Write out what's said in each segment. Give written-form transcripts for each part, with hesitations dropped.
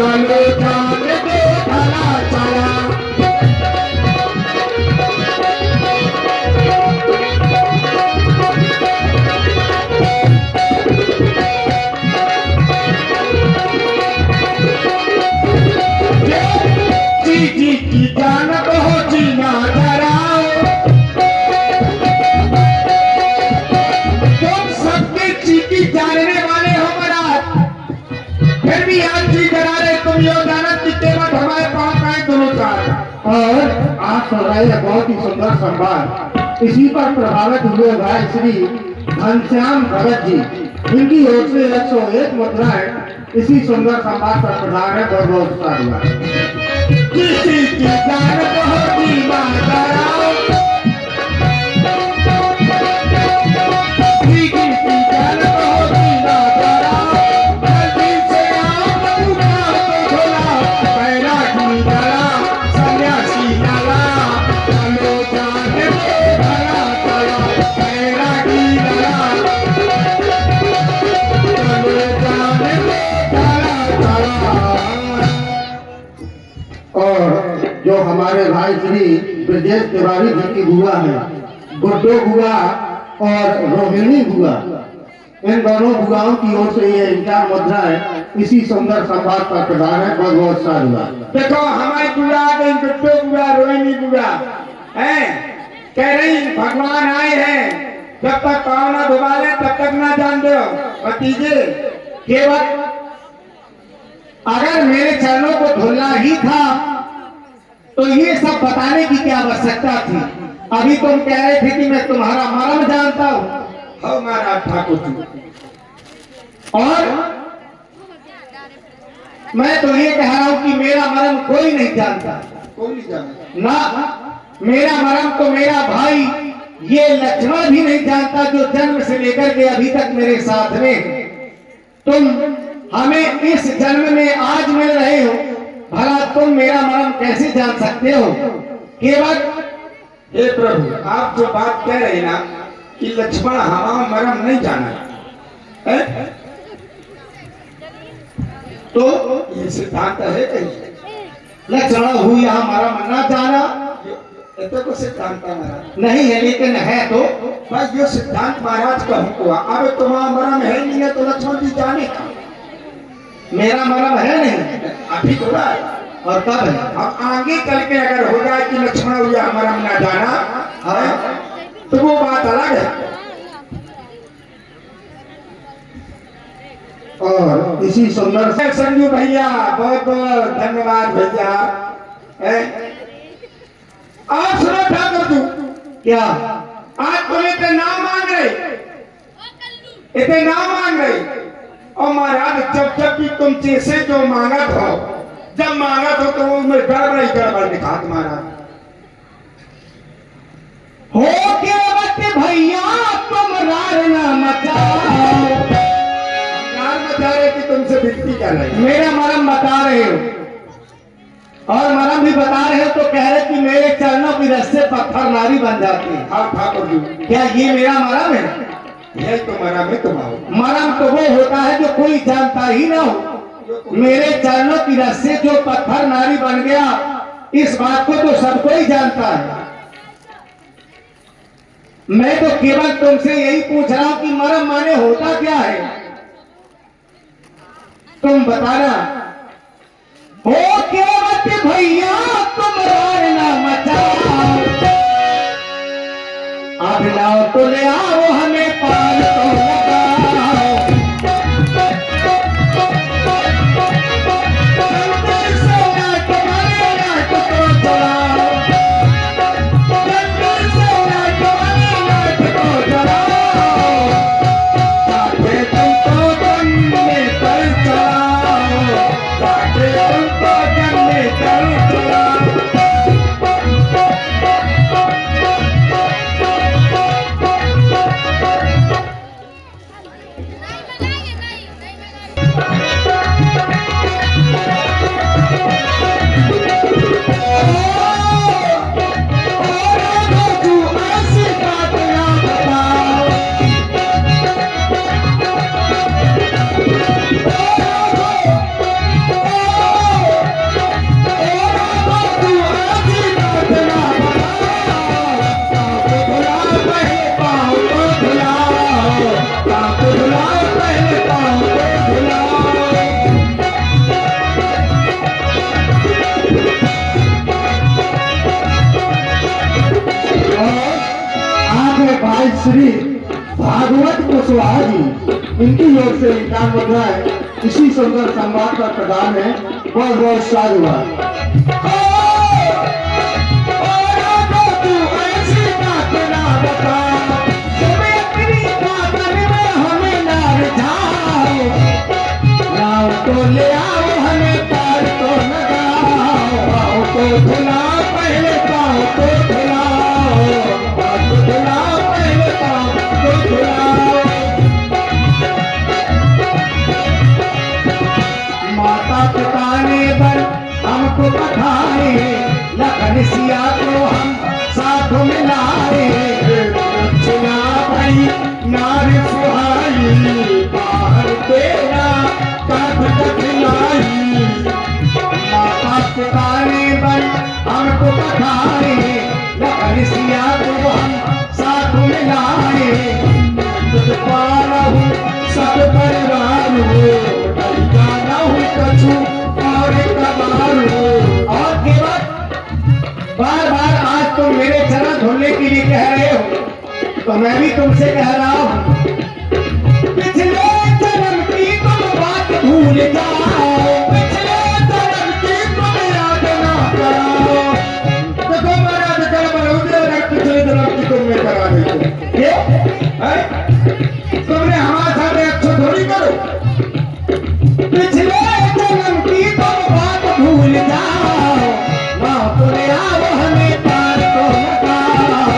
चलो जान दे भला चला। जी की जान कहो जीना डराओ, तुम सबके जी की जानने वाले हो महाराज, फिर भी आज जी डरा रहे तुम यो जाना कितने वक्त हमारे पास आए दोनों चार। और आप सुनाई बहुत ही सुंदर संवाद। इसी पर प्रभावित हुए भाई श्री घनश्याम भगत जी, इनकी ओर से 101 मुद्राएं इसी सुंदर संवाद पर प्रधान है। बहुत बहुत उत्साह हुआ। किसी की जान कहो जीना डराओ, किसी की जान कहो जीना डराओ, जल्दी से आओ प्रभु का तो झोला, बैरागी डरा सन्यासी डरा, चलो जान दे भला चला, बैरागी डरा चलो जान दे भला चला। और जो हमारे भाई श्री ब्रजेश तिवारी जी की बुआ है, गुड्डो बुआ और रोहिणी बुआ, इन दोनों बुआओं की ओर से ये 51 मुद्राएं इसी सुंदर संवाद पर प्रदान है। बहुत बहुत उत्साह हुआ। देखो हमारी बुआ आ गई, गुड्डो बुआ, रोहिणी बुआ हैं, कह रही भगवान आए हैं, जब तक पाँव ना धुबा ले तब तक ना जान दो भतीजे। केवल अगर मेरे चरणों को धुलना ही था तो ये सब बताने की क्या आवश्यकता थी। अभी तुम कह रहे थे कि मैं तुम्हारा मर्म जानता हूँ। हो महाराज ठाकुर जी, और मैं तो ये कह रहा हूँ कि मेरा मर्म कोई नहीं जानता, कोई नहीं जानता ना। मेरा मर्म तो मेरा भाई ये लक्ष्मण भी नहीं जानता, जो जन्म से लेकर के अभी तक मेरे साथ में है। तुम हमें इस जन्म में आज मिल रहे हो, भला तुम मेरा मर्म कैसे जान सकते हो। केवल हे प्रभु, आप जो बात कह रहे हैं ना कि लक्ष्मण हमारा मर्म नहीं जाना है, तो ये सिद्धांत है कहीं लक्ष्मण हुई हमारा मरना जाना, तो को सिद्धांत नहीं है, लेकिन है तो बस जो सिद्धांत महाराज का हुआ। अब तुम्हारा मर्म है नहीं है तो लक्ष्मण जी जाने का, मेरा मर्म है नहीं अभी थोड़ा है, और कब है। अब आगे चल के अगर हो जाए कि लक्ष्मण हुआ मर्म ना जाना है तो वो बात अलग है। और इसी सुंदर संजू भैया बहुत बहुत धन्यवाद भैया। आज सुनो ठाकुर तू क्या आज तुम इतने नाम मांग रहे, इतने नाम मांग रहे, और महाराज जब जब भी तुम जैसे जो मांगा हो, जब मांगा तो उसमें गड़बड़ दिखा महाराज हो के वक्त भैया तुम रार ना मचाओ। रार मचा रहे कि तुमसे विनती कर रहे, मेरा मरम बता रहे हो और मरम भी बता रहे हो, तो कह रहे कि मेरे चरणों की रस्ते पत्थर नारी बन जाती है। हाँ ठाकुर जी, क्या ये मेरा मरम है? ये तो मरम है तुम्हारा। मरम तो वो होता है जो कोई जानता ही ना हो। मेरे चरणों की रस्ते जो पत्थर नारी बन गया, इस बात को तो सब कोई जानता है। मैं तो केवल तुमसे यही पूछ रहा हूं कि मरम माने होता क्या है, तुम बताना। हो केवल भैया तुम रार ना मचाओ, अब लाओ तो ले आओ हमें पाल तो लगाओ। जल्दी से नाट वाले नाट को चलाओ, जल्दी से नाट वाले नाट को चलाओ, ताकि तुमको जन्म में कर चलाओ, ताकि तुमको जन्म कुशवाहा जी, इनकी ओर से इनकार मुद्राएं इसी सुंदर संवाद का प्रदान है। बहुत बहुत साधुवाद। तो ले आओ हमें पार तो लगाओ, तो धुलाओ पहले पाँव तो धुलाओ, तो धुलाओ पहले पाँव तो धुलाओ। माता पिता ने बल हमको पठाए, लखन सिया को हम साथ मिलाए, सुना भाई नार सुहाई, बाहर तेरा माता पिता ने बल हमको पठाए, लखन सिया को हम साथ मिलाए, तुझ पारा हूँ सब परिवार हो, जाना हूँ कछु और कबार हो। और केवल बार बार आज तुम मेरे चरण धोने के लिए कह रहे हो, तो मैं भी तुमसे कह रहा हूँ, पिछले जन्म की तुम बात भूल जाओ, पिछले जन्म की तुम याद ना कराओ। देखो महाराज कल बनौदे पिछले जन्म की तुमने करा दी, ये तुमने हमारे साथ अच्छो थोड़ी करो। पिछले जन्म की तुम बात भूल जाओ, वहाँ तुम आओ हमें पार तो लगाओ।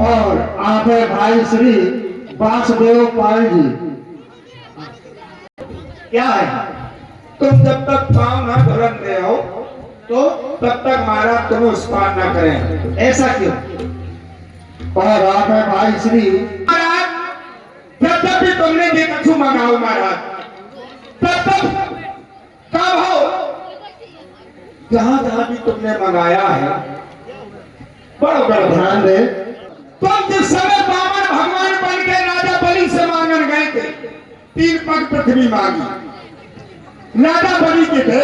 और आप है भाई श्री वासुदेव पाल जी। क्या है, तुम जब तक पाँव ना धुलते हो तो तब तक महाराज तुम उस पार ना करें। ऐसा क्यों? और आप है भाई श्री महाराज जब भी तुमने ये कछु मंगाओ महाराज, तब कब हो जहां जहां भी तुमने मंगाया है, बड़ा बड़ा ध्यान दे। तुम जिस समय बामन भगवान बन के राजा बलि से मांगन गए थे, 3 पग पृथ्वी मांगी, राजा बलि के थे,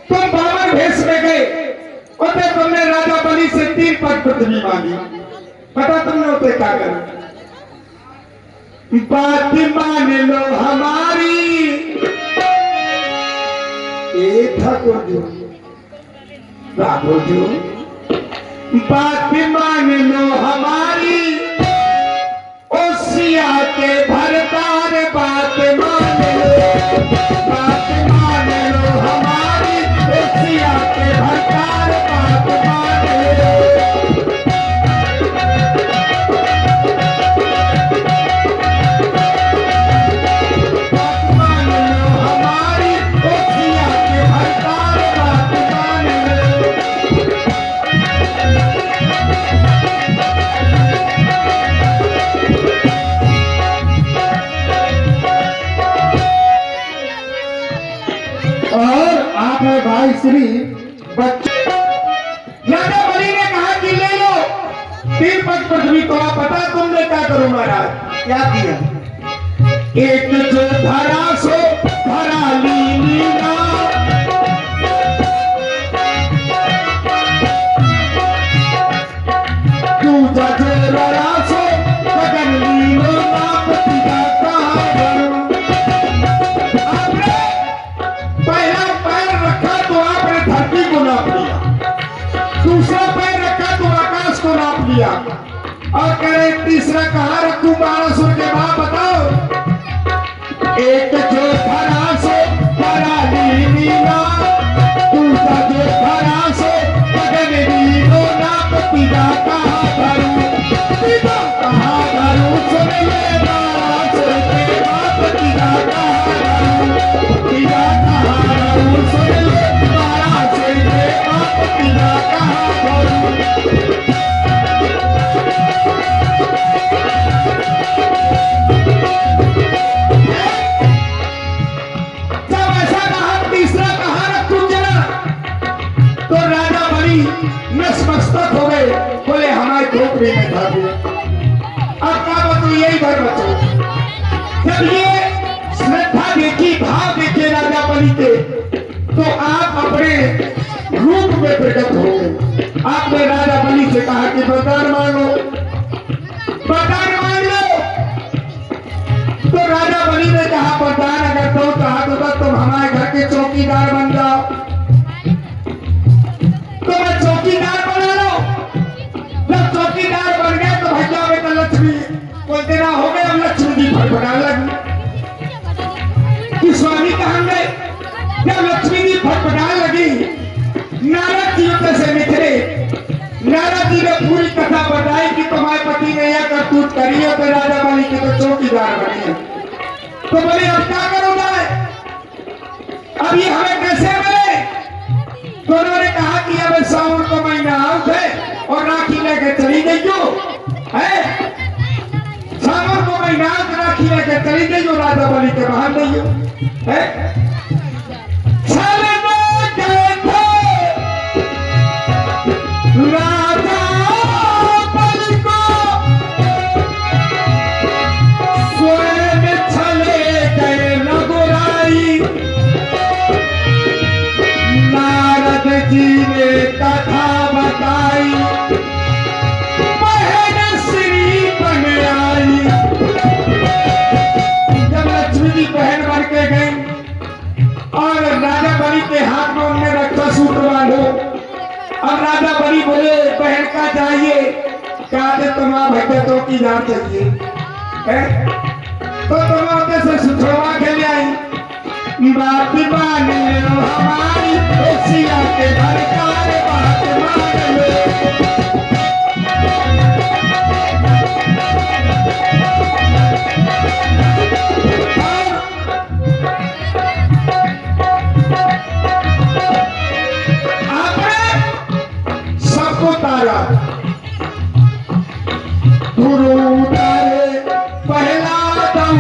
तुम बामन भेष में गए, उसे तुमने राजा बलि से 3 पग पृथ्वी मांगी। पता तुमने उसे क्या करा? बात मान लो हमारी, ठाकुर जी बात मान लो हमारी, ओसिया के भरतार बात मान लो, बात मान लो हमारी, ओसिया के भरतार बात मान लो। बात मान लो हमारी, ओसिया के भरतार बात मान लो। और आप है भाई श्री बच्चे। राजा बलि ने कहा कि ले लो 3 पग पृथ्वी, तो आप पता तुमने क्या करो महाराज? क्या किया? एक जो धरा सो धरा लीला, दूजा जो रड़ा सो गगन लीलो, नाप पिता कहा करो। आपने पहला पैर रखा तो आपने धरती को नाप लिया, दूसरा पैर रखा तो आकाश को नाप लिया, और कह रहे तीसरा कहाँ रखूं? 12 सुर के बाद बताओ। एक जो धरा सो धरा लीला, दूसरा जो धरा सो गगन लीलो, नाप पिता कहाँ धरूं, पिता कहाँ धरूं? सुन ले 12 सुर के बाद पिता कहाँ धरूं, पिता कहाँ धरूं? सुन ले 12 सुर के बाद पिता कहाँ धरूं। जब ऐसा कहा, तीसरा कहाँ रखूं? जरा झोपड़ी में था भी। अब क्या बतू यही भर बचो। जब ये श्रद्धा देखी, भाव देखे राजा बलि के, तो आप अपने रूप में प्रकट हो गए। आपने राजा बलि से कहा कि वरदान मांगो, वरदान मांग लो। तो राजा बलि ने कहा वरदान अगर तुम कहा तो बस तुम हमारे घर के चौकीदार बन जाओ। तो मैं चौकीदार बना लो। जब चौकीदार बन गए तो भैया में तो लक्ष्मी कोई देना हो गया, अब लक्ष्मी जी फटफटाने लगी कि स्वामी कहाँ गए। जब लक्ष्मी जी फटफटाने लगी, नारद जी से निकले। नारद जी ने पूरी कथा बताई कि तुम्हारे पति ने यह करतूत करी है, तो राजा बलि की तो चौकीदार बनी है। तो बोले अब क्या करोगे, अब ये हमें कैसे मिले। तो उन्होंने कहा कि अब सावन को महीना आउट है और राखी लेकर चली गई जो है, सावन को महीना आउट राखी लेकर चली गई जो राजा बलि के बाहर नहीं है। चले गए थे राजा बलि को स्वयं चले गए रघुराई। नारद जी ने कथा बताई, बहन श्री बन आई। जब लक्ष्मी जी बहन बन के गई और राजा बलि के हाथ में उन्होंने रक्षा सूत्र बांधो। अब राजा बलि बोले बहन का चाहिए, कहा तुम्हारा भैया चौकीदार चाहिए है? तो तुम से सुथरवा के ले आई। बात मान लो हमारी, सिया के घर का बात मान लो। आपने सबको तारा, गुरु तारे पहला दम